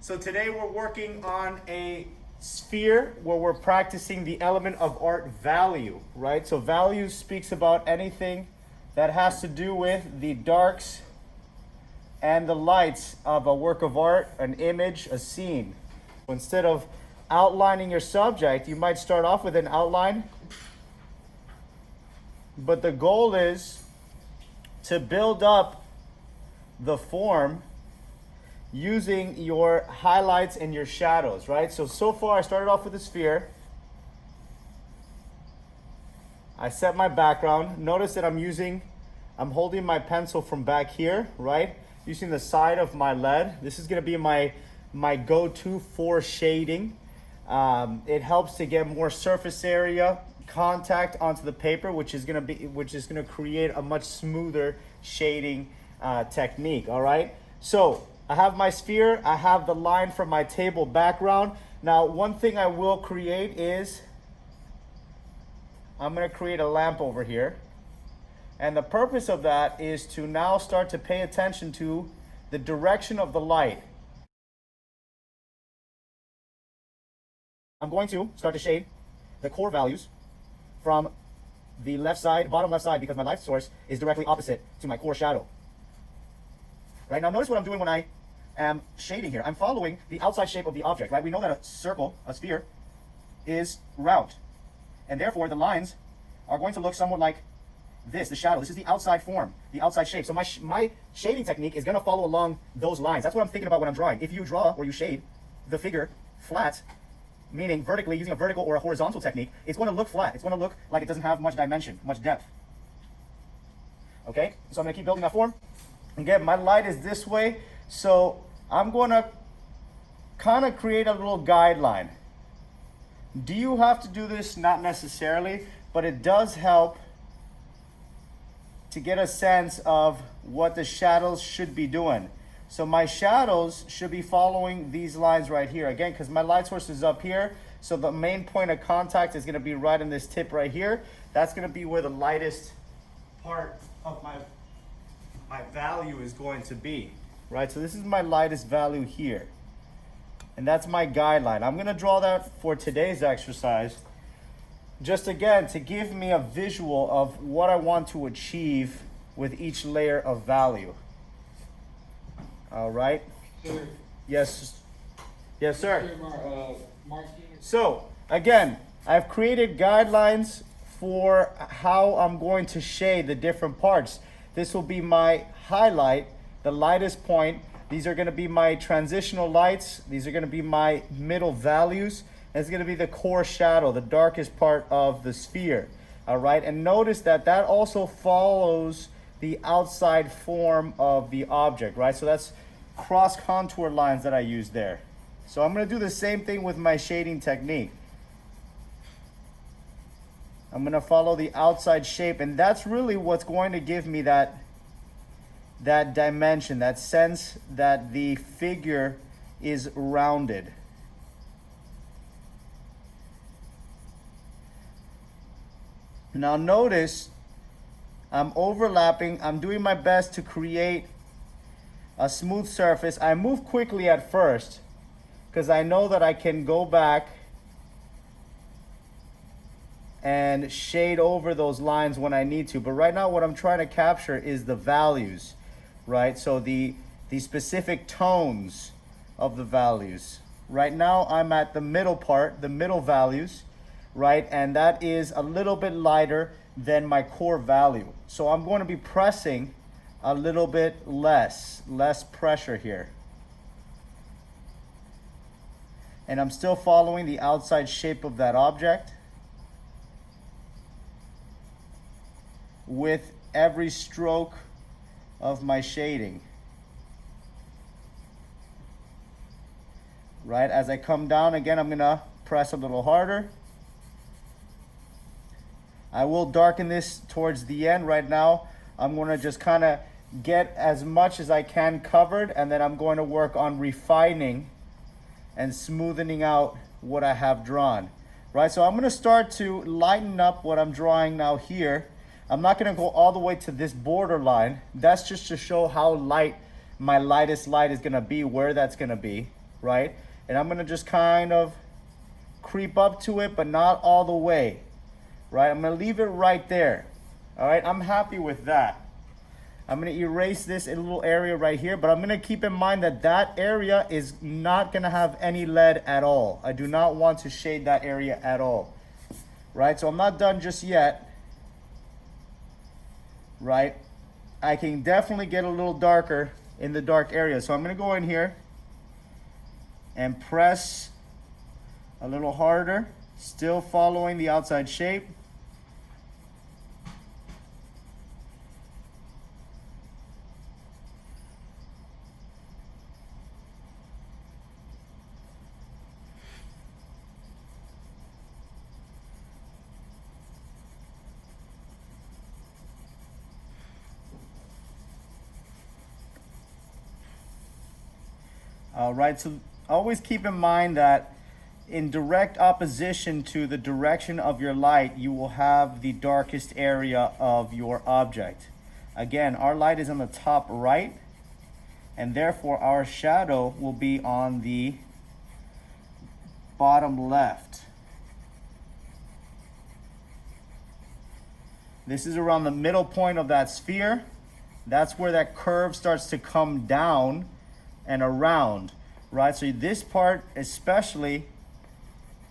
So today we're working on a sphere where we're practicing the element of art value, right? So value speaks about anything that has to do with the darks and the lights of a work of art, an image, a scene. Instead of outlining your subject, you might start off with an outline, but the goal is to build up the form using your highlights and your shadows, right? So far I started off with a sphere. I set my background. Notice that I'm holding my pencil from back here, right? Using the side of my lead. This is gonna be my go-to for shading. It helps to get more surface area contact onto the paper, which is gonna create a much smoother shading technique. All right, so I have my sphere, I have the line from my table background. Now one thing I will create is I'm gonna create a lamp over here, and the purpose of that is to now start to pay attention to the direction of the light. I'm going to start to shade the core values from the left side, bottom left side, because my light source is directly opposite to my core shadow. Right, now notice what I'm doing when I am shading here. I'm following the outside shape of the object, right? We know that a circle, a sphere, is round, and therefore the lines are going to look somewhat like this, the shadow. This is the outside form, the outside shape. So my shading technique is gonna follow along those lines. That's what I'm thinking about when I'm drawing. If you draw or you shade the figure flat, meaning vertically, using a vertical or a horizontal technique, it's going to look flat. It's going to look like it doesn't have much dimension, much depth. Okay, so I'm going to keep building that form. Again, my light is this way, so I'm going to kind of create a little guideline. Do you have to do this? Not necessarily, but it does help to get a sense of what the shadows should be doing. So my shadows should be following these lines right here. Again, because my light source is up here, so the main point of contact is going to be right in this tip right here. That's going to be where the lightest part of my value is going to be, right? So this is my lightest value here, and that's my guideline. I'm going to draw that for today's exercise, just again to give me a visual of what I want to achieve with each layer of value. All right. Sir. Yes. Yes, sir. Mark, so again, I've created guidelines for how I'm going to shade the different parts. This will be my highlight, the lightest point. These are going to be my transitional lights. These are going to be my middle values. And it's going to be the core shadow, the darkest part of the sphere. All right. And notice that that also follows the outside form of the object, right? So that's cross contour lines that I use there. So I'm going to do the same thing with my shading technique. I'm going to follow the outside shape, and that's really what's going to give me that dimension, that sense that the figure is rounded. Now notice I'm overlapping. I'm doing my best to create a smooth surface. I move quickly at first because I know that I can go back and shade over those lines when I need to. But right now what I'm trying to capture is the values, right? So the specific tones of the values. Right now I'm at the middle part, the middle values, right? And that is a little bit lighter than my core value. So I'm going to be pressing a little bit less pressure here. And I'm still following the outside shape of that object with every stroke of my shading. Right, as I come down again, I'm gonna press a little harder. I will darken this towards the end. Right now, I'm going to just kind of get as much as I can covered, and then I'm going to work on refining and smoothing out what I have drawn. Right, so I'm going to start to lighten up what I'm drawing now here. I'm not going to go all the way to this border line. That's just to show how light my lightest light is going to be, where that's going to be. right? And I'm gonna just kind of creep up to it, but not all the way, right? I'm gonna leave it right there, all right? I'm happy with that. I'm gonna erase this in a little area right here, but I'm gonna keep in mind that that area is not gonna have any lead at all. I do not want to shade that area at all, right? So I'm not done just yet, right? I can definitely get a little darker in the dark area. So I'm gonna go in here and press a little harder, still following the outside shape. All right, so always keep in mind that in direct opposition to the direction of your light, you will have the darkest area of your object. Again, our light is on the top right, and therefore our shadow will be on the bottom left. This is around the middle point of that sphere. That's where that curve starts to come down and around, right? So this part especially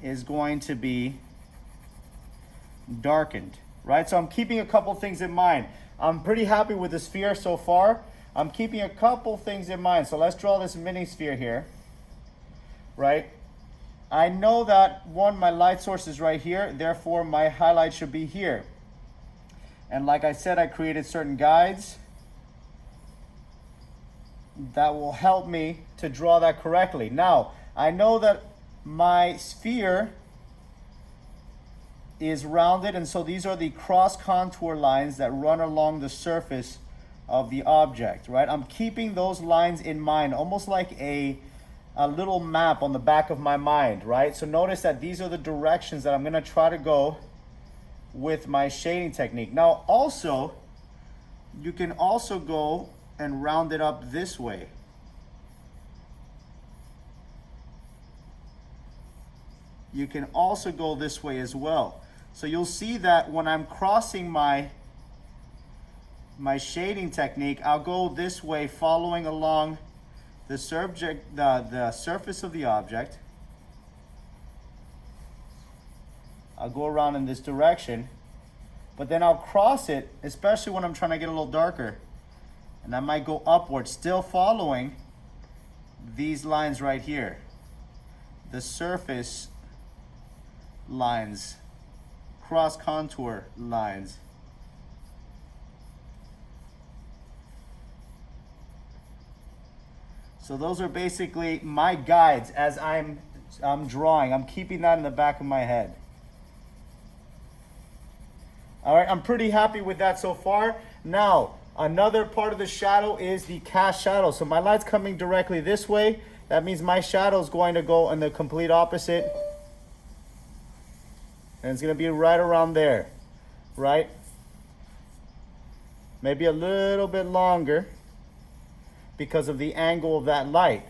is going to be darkened, right? So I'm keeping a couple things in mind. I'm pretty happy with the sphere so far. I'm keeping a couple things in mind. So let's draw this mini sphere here, right? I know that one, my light source is right here, therefore my highlight should be here. And like I said, I created certain guides that will help me to draw that correctly. Now, I know that my sphere is rounded, and so these are the cross contour lines that run along the surface of the object, right? I'm keeping those lines in mind, almost like a little map on the back of my mind, right? So notice that these are the directions that I'm gonna try to go with my shading technique. Now, also, you can also go and round it up this way. You can also go this way as well. So you'll see that when I'm crossing my shading technique, I'll go this way, following along the surface of the object. I'll go around in this direction, but then I'll cross it, especially when I'm trying to get a little darker. And I might go upward, still following these lines right here, the surface lines, cross contour lines. So those are basically my guides as I'm drawing. I'm keeping that in the back of my head. All right, I'm pretty happy with that so far. Now, another part of the shadow is the cast shadow. So my light's coming directly this way. That means my shadow is going to go in the complete opposite. And it's going to be right around there, right? Maybe a little bit longer because of the angle of that light.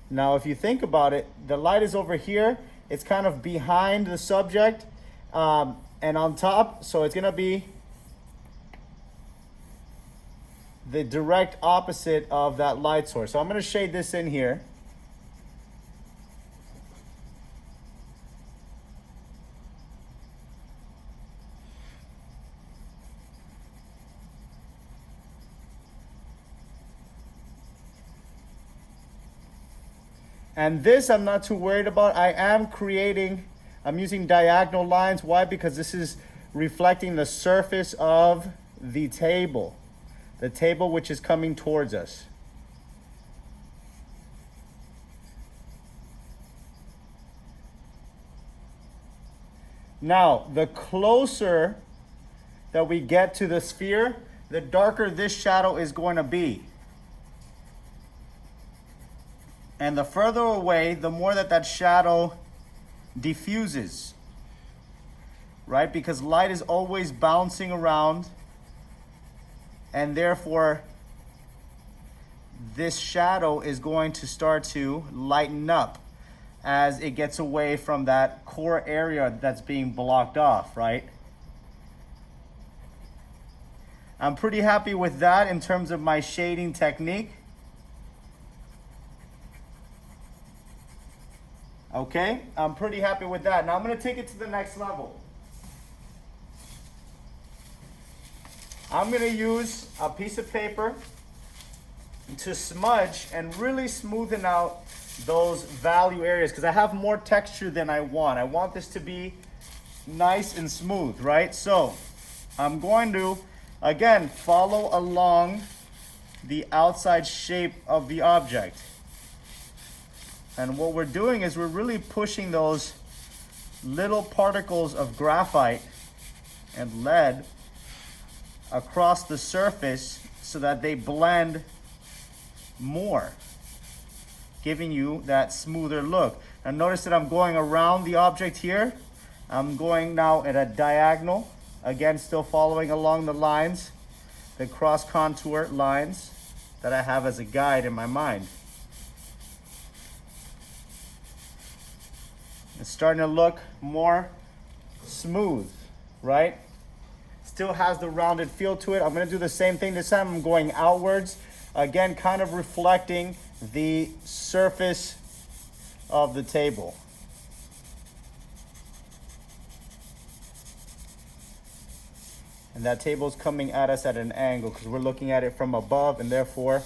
Now, if you think about it, the light is over here. It's kind of behind the subject and on top. So it's going to be the direct opposite of that light source. So I'm going to shade this in here. And this I'm not too worried about. I'm using diagonal lines. Why? Because this is reflecting the surface of the table which is coming towards us. Now, the closer that we get to the sphere, the darker this shadow is going to be. And the further away, the more that shadow diffuses, right? Because light is always bouncing around, and therefore this shadow is going to start to lighten up as it gets away from that core area that's being blocked off, right? I'm pretty happy with that in terms of my shading technique. Okay, I'm pretty happy with that. Now I'm gonna take it to the next level. I'm gonna use a piece of paper to smudge and really smoothen out those value areas because I have more texture than I want. I want this to be nice and smooth, right? So I'm going to, again, follow along the outside shape of the object. And what we're doing is we're really pushing those little particles of graphite and lead across the surface so that they blend more, giving you that smoother look. And notice that I'm going around the object here. I'm going now at a diagonal, again still following along the lines, the cross contour lines that I have as a guide in my mind. It's starting to look more smooth, right? Still has the rounded feel to it. I'm gonna do the same thing this time. I'm going outwards, again, kind of reflecting the surface of the table. And that table is coming at us at an angle because we're looking at it from above, and therefore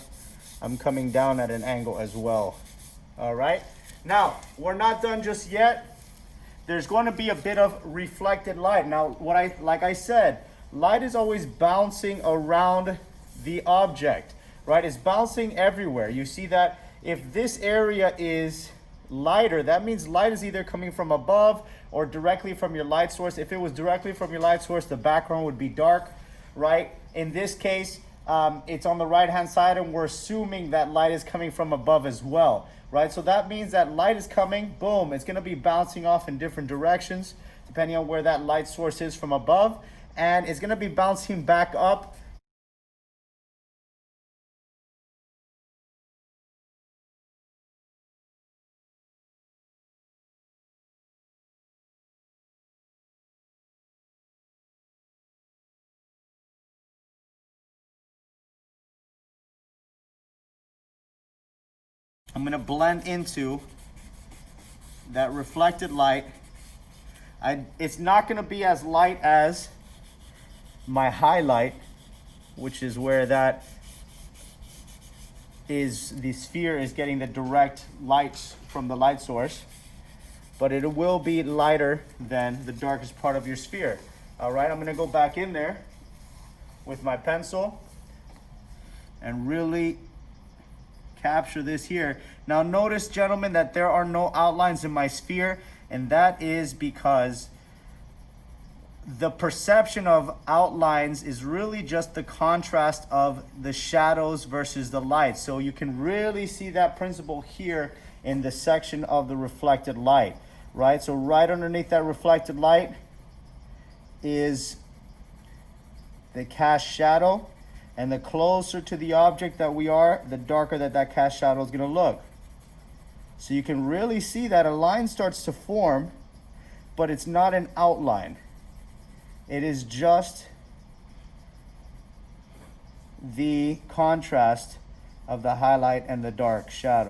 I'm coming down at an angle as well. All right, now we're not done just yet. There's going to be a bit of reflected light. Now, like I said, light is always bouncing around the object, right? It's bouncing everywhere. You see that if this area is lighter, that means light is either coming from above or directly from your light source. If it was directly from your light source, the background would be dark, right? In this case, it's on the right-hand side, and we're assuming that light is coming from above as well, right? So that means that light is coming, boom, it's gonna be bouncing off in different directions, depending on where that light source is from above, and it's gonna be bouncing back up. I'm gonna blend into that reflected light. It's not gonna be as light as my highlight, which is where that is, the sphere is getting the direct light from the light source, but it will be lighter than the darkest part of your sphere. All right, I'm gonna go back in there with my pencil and really capture this here. Now notice, gentlemen, that there are no outlines in my sphere, and that is because the perception of outlines is really just the contrast of the shadows versus the light. So you can really see that principle here in the section of the reflected light, right? So right underneath that reflected light is the cast shadow. And the closer to the object that we are, the darker that cast shadow is gonna look. So you can really see that a line starts to form, but it's not an outline. It is just the contrast of the highlight and the dark shadow.